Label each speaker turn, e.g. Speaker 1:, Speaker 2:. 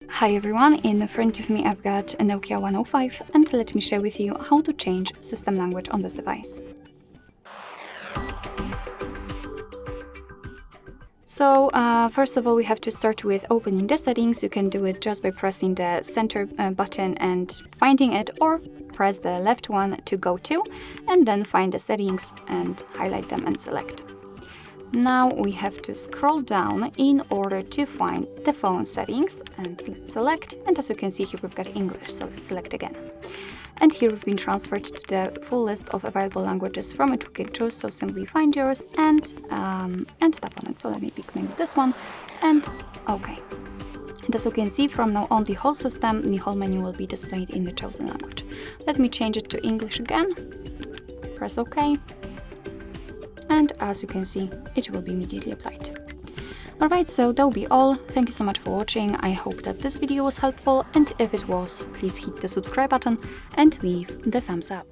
Speaker 1: Hi everyone, in front of me I've got a Nokia 105 and let me share with you how to change system language on this device. So first of all we have to start with opening the settings. You can do it just by pressing the center button and finding it, or press the left one to go to and then find the settings and highlight them and select. Now we have to scroll down in order to find the phone settings, and let's select, and as you can see here we've got English, so let's select again. And here we've been transferred to the full list of available languages from which we can choose, so simply find yours and tap on it. So let me pick maybe this one and OK. And as you can see, from now on the whole system, the whole menu will be displayed in the chosen language. Let me change it to English again, press OK. And as you can see, it will be immediately applied. Alright, so that will be all. Thank you so much for watching. I hope that this video was helpful, and if it was, please hit the subscribe button and leave the thumbs up.